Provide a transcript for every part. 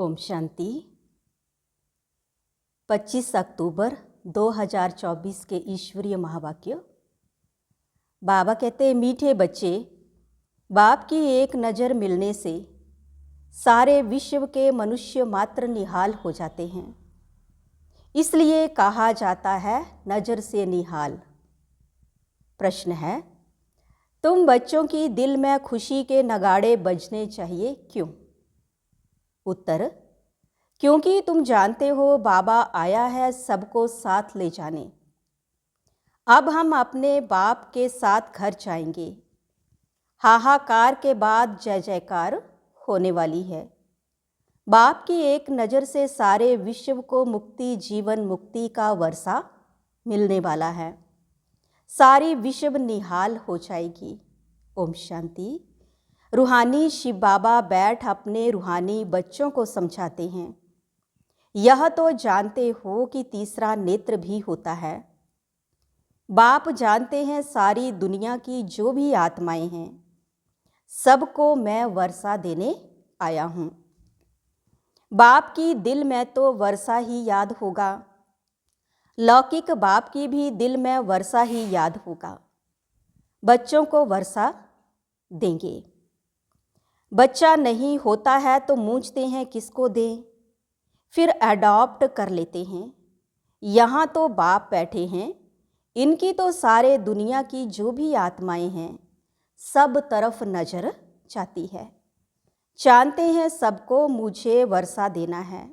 ओम शांति। 25 अक्टूबर 2024 के ईश्वरीय महावाक्य। बाबा कहते हैं, मीठे बच्चे, बाप की एक नज़र मिलने से सारे विश्व के मनुष्य मात्र निहाल हो जाते हैं। इसलिए कहा जाता है नज़र से निहाल। प्रश्न है, तुम बच्चों की दिल में खुशी के नगाड़े बजने चाहिए, क्यों? उत्तर, क्योंकि तुम जानते हो बाबा आया है सबको साथ ले जाने। अब हम अपने बाप के साथ घर जाएंगे। हाहाकार के बाद जय जयकार होने वाली है। बाप की एक नज़र से सारे विश्व को मुक्ति, जीवन मुक्ति का वर्षा मिलने वाला है। सारी विश्व निहाल हो जाएगी। ओम शांति। रूहानी शिव बाबा बैठ अपने रूहानी बच्चों को समझाते हैं, यह तो जानते हो कि तीसरा नेत्र भी होता है। बाप जानते हैं सारी दुनिया की जो भी आत्माएं हैं, सबको मैं वर्षा देने आया हूँ। बाप की दिल में तो वर्षा ही याद होगा, लौकिक बाप की भी दिल में वर्षा ही याद होगा। बच्चों को वर्षा देंगे। बच्चा नहीं होता है तो पूछते हैं किसको दें, फिर अडॉप्ट कर लेते हैं। यहाँ तो बाप बैठे हैं, इनकी तो सारे दुनिया की जो भी आत्माएं हैं सब तरफ नज़र जाती है। जानते हैं सबको मुझे वर्षा देना है।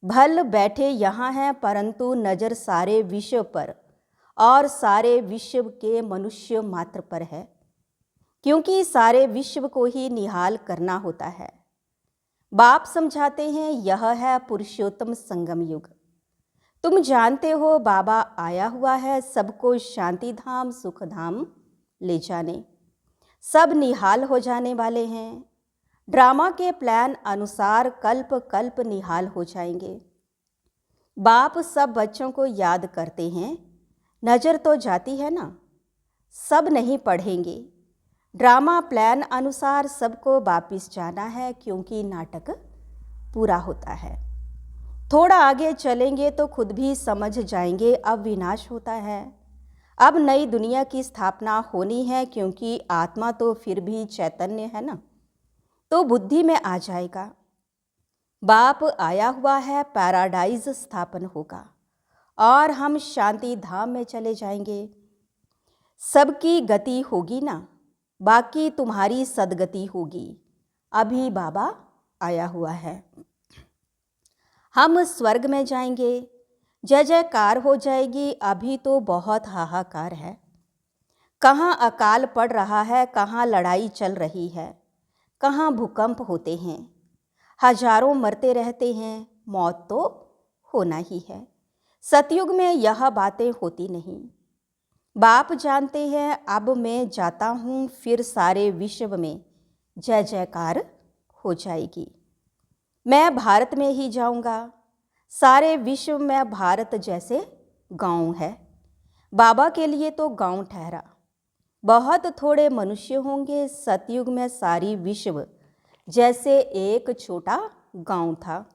भल बैठे यहाँ हैं परंतु नज़र सारे विश्व पर और सारे विश्व के मनुष्य मात्र पर है, क्योंकि सारे विश्व को ही निहाल करना होता है। बाप समझाते हैं, यह है पुरुषोत्तम संगम युग। तुम जानते हो बाबा आया हुआ है सबको शांति धाम सुख धाम ले जाने। सब निहाल हो जाने वाले हैं। ड्रामा के प्लान अनुसार कल्प कल्प निहाल हो जाएंगे। बाप सब बच्चों को याद करते हैं, नज़र तो जाती है ना। सब नहीं पढ़ेंगे। ड्रामा प्लान अनुसार सबको वापिस जाना है, क्योंकि नाटक पूरा होता है। थोड़ा आगे चलेंगे तो खुद भी समझ जाएंगे अब विनाश होता है। अब नई दुनिया की स्थापना होनी है, क्योंकि आत्मा तो फिर भी चैतन्य है ना, तो बुद्धि में आ जाएगा। बाप आया हुआ है, पैराडाइज स्थापन होगा और हम शांति धाम में चले जाएंगे। सबकी गति होगी ना, बाकी तुम्हारी सदगति होगी। अभी बाबा आया हुआ है। हम स्वर्ग में जाएंगे, जय जयकार हो जाएगी। अभी तो बहुत हाहाकार है। कहाँ अकाल पड़ रहा है, कहाँ लड़ाई चल रही है, कहाँ भूकंप होते हैं, हजारों मरते रहते हैं। मौत तो होना ही है। सतयुग में यह बातें होती नहीं। बाप जानते हैं अब मैं जाता हूँ, फिर सारे विश्व में जय जयकार हो जाएगी। मैं भारत में ही जाऊँगा। सारे विश्व में भारत जैसे गांव है। बाबा के लिए तो गांव ठहरा। बहुत थोड़े मनुष्य होंगे। सतयुग में सारी विश्व जैसे एक छोटा गांव था।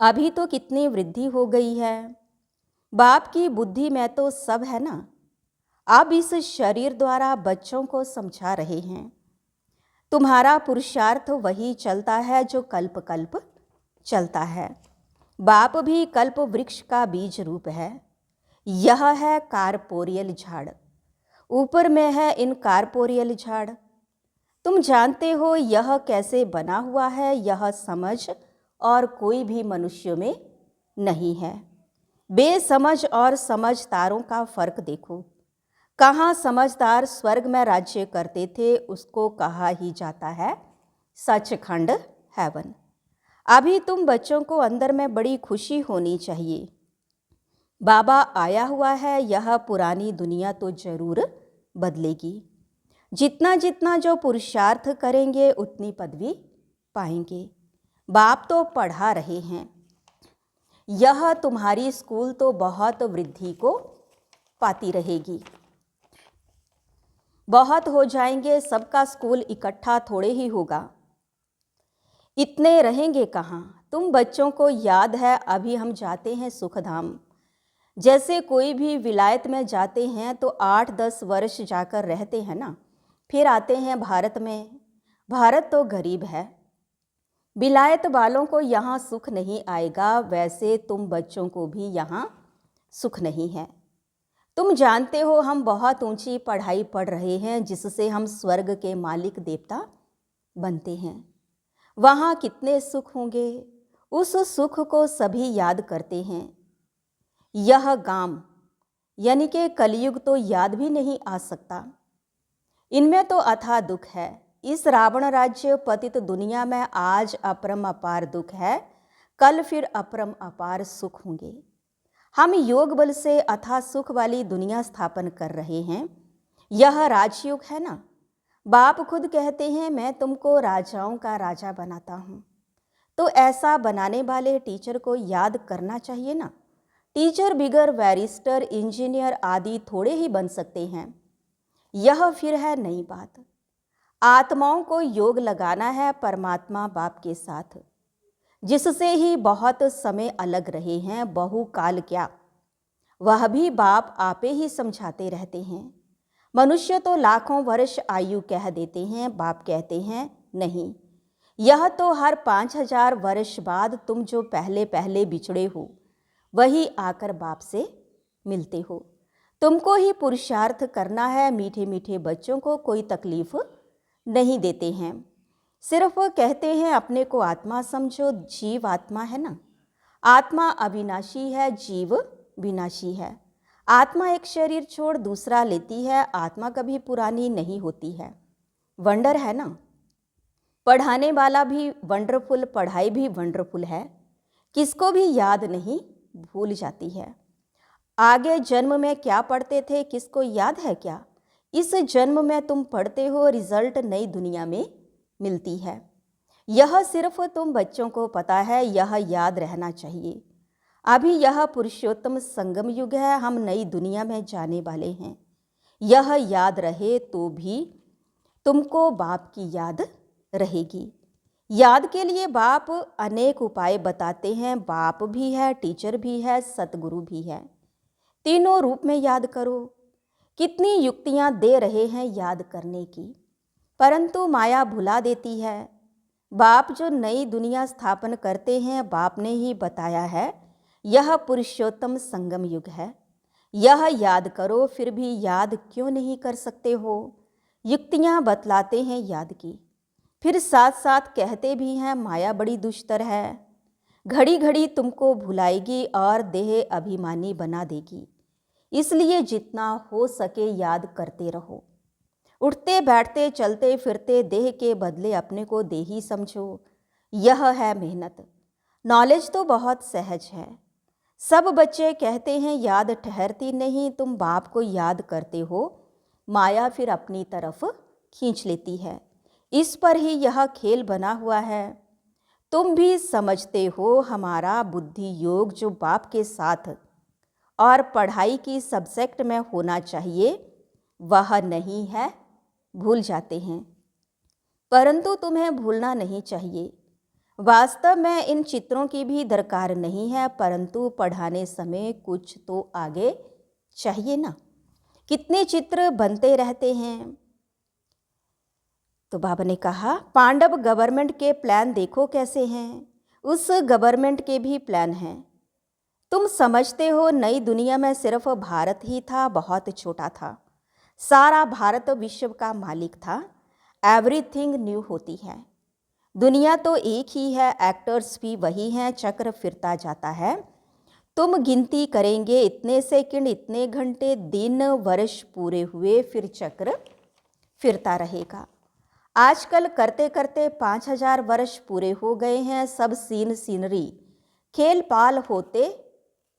अभी तो कितनी वृद्धि हो गई है। बाप की बुद्धि में तो सब है ना। अब इस शरीर द्वारा बच्चों को समझा रहे हैं। तुम्हारा पुरुषार्थ वही चलता है जो कल्प कल्प चलता है। बाप भी कल्प वृक्ष का बीज रूप है। यह है कारपोरियल झाड़। ऊपर में है इन कारपोरियल झाड़। तुम जानते हो यह कैसे बना हुआ है, यह समझ और कोई भी मनुष्य में नहीं है। बेसमझ और समझदारों का फर्क देखो। कहाँ समझदार स्वर्ग में राज्य करते थे, उसको कहा ही जाता है सचखंड हेवन। अभी तुम बच्चों को अंदर में बड़ी खुशी होनी चाहिए। बाबा आया हुआ है, यह पुरानी दुनिया तो जरूर बदलेगी। जितना जितना जो पुरुषार्थ करेंगे उतनी पदवी पाएंगे। बाप तो पढ़ा रहे हैं। यह तुम्हारी स्कूल तो बहुत वृद्धि को पाती रहेगी। बहुत हो जाएंगे, सबका स्कूल इकट्ठा थोड़े ही होगा। इतने रहेंगे कहाँ। तुम बच्चों को याद है अभी हम जाते हैं सुखधाम। जैसे कोई भी विलायत में जाते हैं तो 8-10 वर्ष जाकर रहते हैं ना, फिर आते हैं भारत में। भारत तो गरीब है, विलायत वालों को यहाँ सुख नहीं आएगा, वैसे तुम बच्चों को भी यहाँ सुख नहीं है। तुम जानते हो हम बहुत ऊंची पढ़ाई पढ़ रहे हैं जिससे हम स्वर्ग के मालिक देवता बनते हैं। वहाँ कितने सुख होंगे, उस सुख को सभी याद करते हैं। यह गाम यानी कि कलयुग तो याद भी नहीं आ सकता। इनमें तो अथाह दुख है। इस रावण राज्य पतित दुनिया में आज अपरम अपार दुख है, कल फिर अपरम अपार सुख होंगे। हम योग बल से अथाह सुख वाली दुनिया स्थापन कर रहे हैं। यह राजयोग है ना। बाप खुद कहते हैं मैं तुमको राजाओं का राजा बनाता हूँ। तो ऐसा बनाने वाले टीचर को याद करना चाहिए ना। टीचर बिगर बैरिस्टर, इंजीनियर आदि थोड़े ही बन सकते हैं। यह फिर है नई बात। आत्माओं को योग लगाना है परमात्मा बाप के साथ, जिससे ही बहुत समय अलग रहे हैं, बहुकाल क्या। वह भी बाप आपे ही समझाते रहते हैं। मनुष्य तो लाखों वर्ष आयु कह देते हैं, बाप कहते हैं नहीं, यह तो हर 5000 वर्ष बाद तुम जो पहले पहले बिछड़े हो वही आकर बाप से मिलते हो। तुमको ही पुरुषार्थ करना है। मीठे मीठे बच्चों को कोई तकलीफ नहीं देते हैं, सिर्फ कहते हैं अपने को आत्मा समझो। जीव आत्मा है ना। आत्मा अविनाशी है, जीव विनाशी है। आत्मा एक शरीर छोड़ दूसरा लेती है, आत्मा कभी पुरानी नहीं होती है। वंडर है ना। पढ़ाने वाला भी वंडरफुल, पढ़ाई भी वंडरफुल है, किसको भी याद नहीं भूल जाती है। आगे जन्म में क्या पढ़ते थे किसको याद है क्या। इस जन्म में तुम पढ़ते हो, रिजल्ट नई दुनिया में मिलती है। यह सिर्फ तुम बच्चों को पता है, यह याद रहना चाहिए। अभी यह पुरुषोत्तम संगम युग है, हम नई दुनिया में जाने वाले हैं। यह याद रहे तो भी तुमको बाप की याद रहेगी। याद के लिए बाप अनेक उपाय बताते हैं। बाप भी है, टीचर भी है, सतगुरु भी है। तीनों रूप में याद करो। कितनी युक्तियां दे रहे हैं याद करने की, परंतु माया भुला देती है। बाप जो नई दुनिया स्थापन करते हैं, बाप ने ही बताया है यह पुरुषोत्तम संगम युग है। यह याद करो, फिर भी याद क्यों नहीं कर सकते हो। युक्तियां बतलाते हैं याद की, फिर साथ साथ कहते भी हैं माया बड़ी दुष्टर है, घड़ी घड़ी तुमको भुलाएगी और देह अभिमानी बना देगी। इसलिए जितना हो सके याद करते रहो। उठते बैठते चलते फिरते देह के बदले अपने को देही समझो। यह है मेहनत। नॉलेज तो बहुत सहज है। सब बच्चे कहते हैं याद ठहरती नहीं। तुम बाप को याद करते हो, माया फिर अपनी तरफ खींच लेती है। इस पर ही यह खेल बना हुआ है। तुम भी समझते हो हमारा बुद्धि योग जो बाप के साथ और पढ़ाई की सब्जेक्ट में होना चाहिए वह नहीं है, भूल जाते हैं। परंतु तुम्हें भूलना नहीं चाहिए। वास्तव में इन चित्रों की भी दरकार नहीं है, परंतु पढ़ाने समय कुछ तो आगे चाहिए ना। कितने चित्र बनते रहते हैं। तो बाबा ने कहा पांडव गवर्नमेंट के प्लान देखो कैसे हैं, उस गवर्नमेंट के भी प्लान हैं। तुम समझते हो नई दुनिया में सिर्फ भारत ही था, बहुत छोटा था। सारा भारत विश्व का मालिक था। एवरीथिंग न्यू होती है। दुनिया तो एक ही है, एक्टर्स भी वही हैं, चक्र फिरता जाता है। तुम गिनती करेंगे इतने सेकंड, इतने घंटे, दिन, वर्ष पूरे हुए, फिर चक्र फिरता रहेगा। आजकल करते करते 5000 वर्ष पूरे हो गए हैं। सब सीन सीनरी खेल पाल होते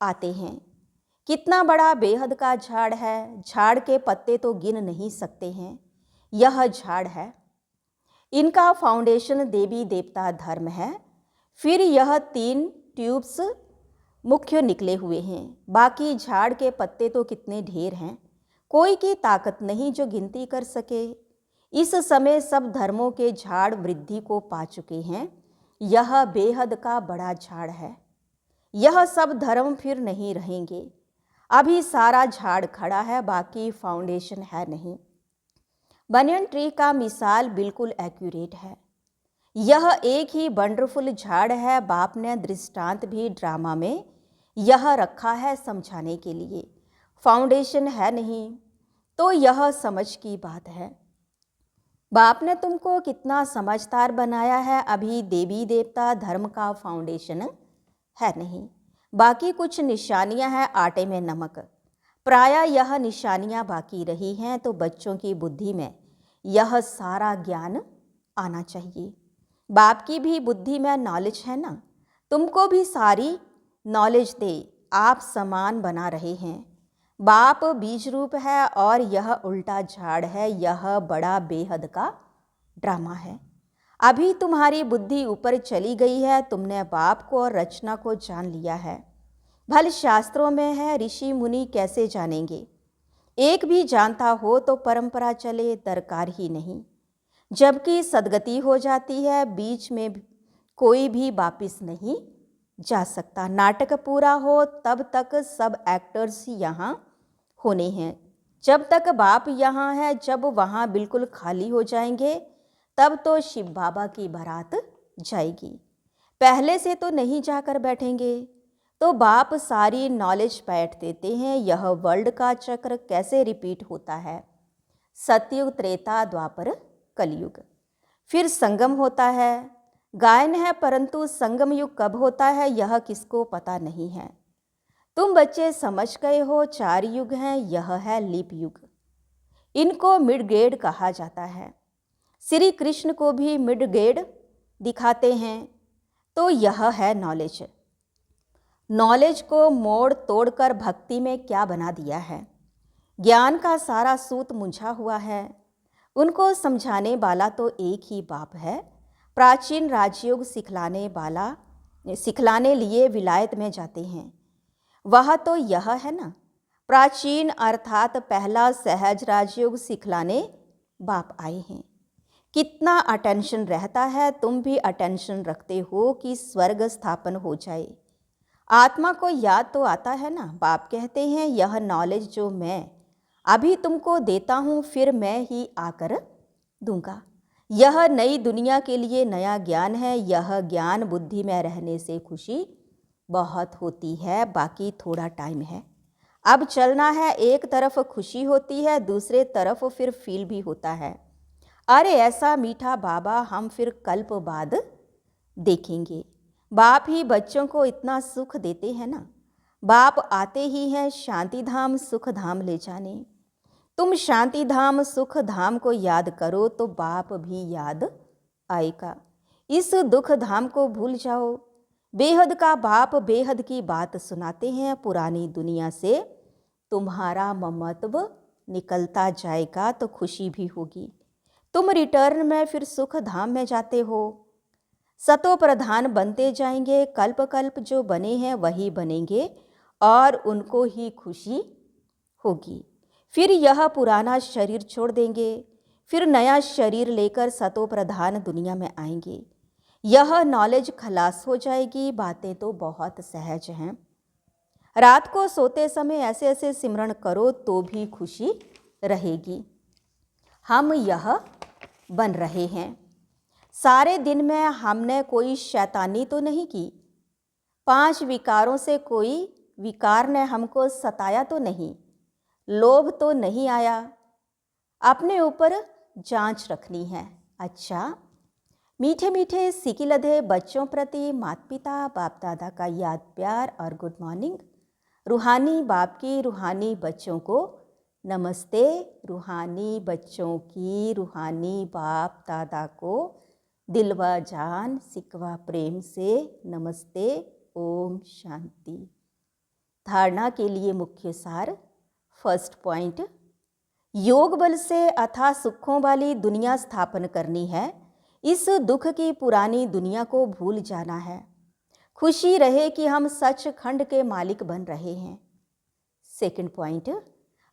आते हैं। कितना बड़ा बेहद का झाड़ है, झाड़ के पत्ते तो गिन नहीं सकते हैं। यह झाड़ है, इनका फाउंडेशन देवी देवता धर्म है। फिर यह 3 ट्यूब्स मुख्य निकले हुए हैं। बाकी झाड़ के पत्ते तो कितने ढेर हैं, कोई की ताकत नहीं जो गिनती कर सके। इस समय सब धर्मों के झाड़ वृद्धि को पा चुके हैं। यह बेहद का बड़ा झाड़ है। यह सब धर्म फिर नहीं रहेंगे। अभी सारा झाड़ खड़ा है, बाकी फाउंडेशन है नहीं। बनियन ट्री का मिसाल बिल्कुल एक्यूरेट है। यह एक ही वंडरफुल झाड़ है। बाप ने दृष्टांत भी ड्रामा में यह रखा है समझाने के लिए। फाउंडेशन है नहीं तो यह समझ की बात है। बाप ने तुमको कितना समझदार बनाया है। अभी देवी देवता धर्म का फाउंडेशन है नहीं, बाकी कुछ निशानियां हैं आटे में नमक। प्रायः यह निशानियां बाकी रही हैं तो बच्चों की बुद्धि में यह सारा ज्ञान आना चाहिए। बाप की भी बुद्धि में नॉलेज है ना, तुमको भी सारी नॉलेज दे। आप समान बना रहे हैं। बाप बीज रूप है और यह उल्टा झाड़ है। यह बड़ा बेहद का ड्रामा है। अभी तुम्हारी बुद्धि ऊपर चली गई है। तुमने बाप को और रचना को जान लिया है। भले शास्त्रों में है, ऋषि मुनि कैसे जानेंगे। एक भी जानता हो तो परंपरा चले, दरकार ही नहीं। जबकि सदगति हो जाती है, बीच में कोई भी वापिस नहीं जा सकता। नाटक पूरा हो तब तक सब एक्टर्स यहाँ होने हैं। जब तक बाप यहाँ है, जब वहाँ बिल्कुल खाली हो जाएंगे तब तो शिव बाबा की बारात जाएगी। पहले से तो नहीं जाकर बैठेंगे। तो बाप सारी नॉलेज बैठ देते हैं। यह वर्ल्ड का चक्र कैसे रिपीट होता है। सतयुग, त्रेता, द्वापर, कलयुग, फिर संगम होता है। गायन है परंतु संगम युग कब होता है यह किसको पता नहीं है। तुम बच्चे समझ गए हो 4 युग हैं। यह है लीप युग। इनको मिडगेड कहा जाता है। श्री कृष्ण को भी मिडगेड दिखाते हैं। तो यह है नॉलेज। नॉलेज को मोड़ तोड़कर भक्ति में क्या बना दिया है। ज्ञान का सारा सूत मुंझा हुआ है। उनको समझाने वाला तो एक ही बाप है। प्राचीन राजयोग सिखलाने लिए विलायत में जाते हैं। वह तो यह है ना, प्राचीन अर्थात पहला सहज राजयोग सिखलाने बाप आए हैं। कितना अटेंशन रहता है। तुम भी अटेंशन रखते हो कि स्वर्ग स्थापन हो जाए। आत्मा को याद तो आता है ना। बाप कहते हैं यह नॉलेज जो मैं अभी तुमको देता हूँ फिर मैं ही आकर दूंगा। यह नई दुनिया के लिए नया ज्ञान है। यह ज्ञान बुद्धि में रहने से खुशी बहुत होती है, बाकी थोड़ा टाइम है। अब चलना है। एक तरफ खुशी होती है, दूसरे तरफ फिर फील भी होता है। अरे ऐसा मीठा बाबा हम फिर कल्प बाद देखेंगे। बाप ही बच्चों को इतना सुख देते हैं ना। बाप आते ही हैं शांति धाम सुख धाम ले जाने। तुम शांति धाम सुख धाम को याद करो तो बाप भी याद आएगा। इस दुख धाम को भूल जाओ। बेहद का बाप बेहद की बात सुनाते हैं। पुरानी दुनिया से तुम्हारा ममत्व निकलता जाएगा तो खुशी भी होगी। तुम रिटर्न में फिर सुख धाम में जाते हो। सतो प्रधान बनते जाएंगे। कल्प कल्प जो बने हैं वही बनेंगे और उनको ही खुशी होगी। फिर यह पुराना शरीर छोड़ देंगे, फिर नया शरीर लेकर सतो प्रधान दुनिया में आएंगे। यह नॉलेज खलास हो जाएगी। बातें तो बहुत सहज हैं। रात को सोते समय ऐसे ऐसे सिमरण करो तो भी खुशी रहेगी। हम यह बन रहे हैं। सारे दिन में हमने कोई शैतानी तो नहीं की। 5 विकारों से कोई विकार ने हमको सताया तो नहीं। लोभ तो नहीं आया। अपने ऊपर जांच रखनी है। अच्छा, मीठे मीठे सिकिलधे बच्चों प्रति माता पिता बाप दादा का याद प्यार और गुड मॉर्निंग। रूहानी बाप की रूहानी बच्चों को नमस्ते। रूहानी बच्चों की रूहानी बाप दादा को दिल व जान सिकवा प्रेम से नमस्ते। ओम शांति। धारणा के लिए मुख्य सार। फर्स्ट पॉइंट, योग बल से अथाह सुखों वाली दुनिया स्थापन करनी है। इस दुख की पुरानी दुनिया को भूल जाना है। खुशी रहे कि हम सचखंड के मालिक बन रहे हैं। सेकंड पॉइंट,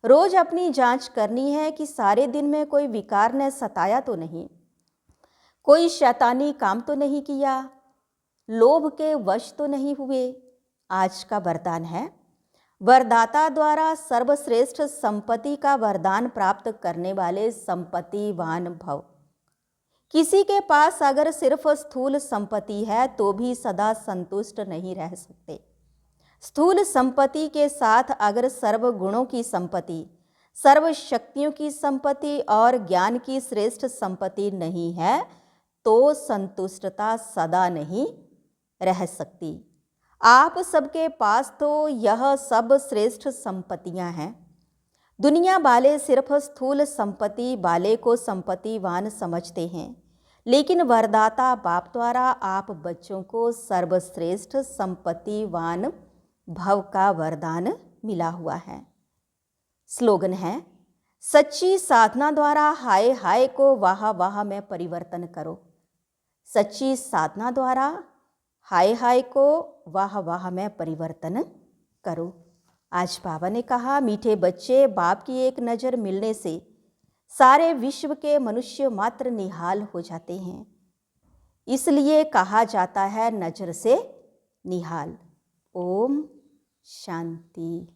रोज अपनी जांच करनी है कि सारे दिन में कोई विकार ने सताया तो नहीं, कोई शैतानी काम तो नहीं किया, लोभ के वश तो नहीं हुए। आज का वरदान है, वरदाता द्वारा सर्वश्रेष्ठ संपत्ति का वरदान प्राप्त करने वाले संपत्तिवान भव। किसी के पास अगर सिर्फ स्थूल संपत्ति है तो भी सदा संतुष्ट नहीं रह सकते। स्थूल संपत्ति के साथ अगर सर्व गुणों की संपत्ति, सर्व शक्तियों की संपत्ति और ज्ञान की श्रेष्ठ संपत्ति नहीं है तो संतुष्टता सदा नहीं रह सकती। आप सबके पास तो यह सब श्रेष्ठ संपत्तियां हैं। दुनिया वाले सिर्फ स्थूल संपत्ति वाले को संपत्तिवान समझते हैं, लेकिन वरदाता बाप द्वारा आप बच्चों को सर्वश्रेष्ठ संपत्तिवान भव का वरदान मिला हुआ है। स्लोगन है, सच्ची साधना द्वारा हाय हाय को वाह वाह में परिवर्तन करो। सच्ची साधना द्वारा हाय हाय को वाह वाह में परिवर्तन करो। आज बाबा ने कहा, मीठे बच्चे, बाप की एक नज़र मिलने से सारे विश्व के मनुष्य मात्र निहाल हो जाते हैं। इसलिए कहा जाता है नज़र से निहाल। ओम शांति।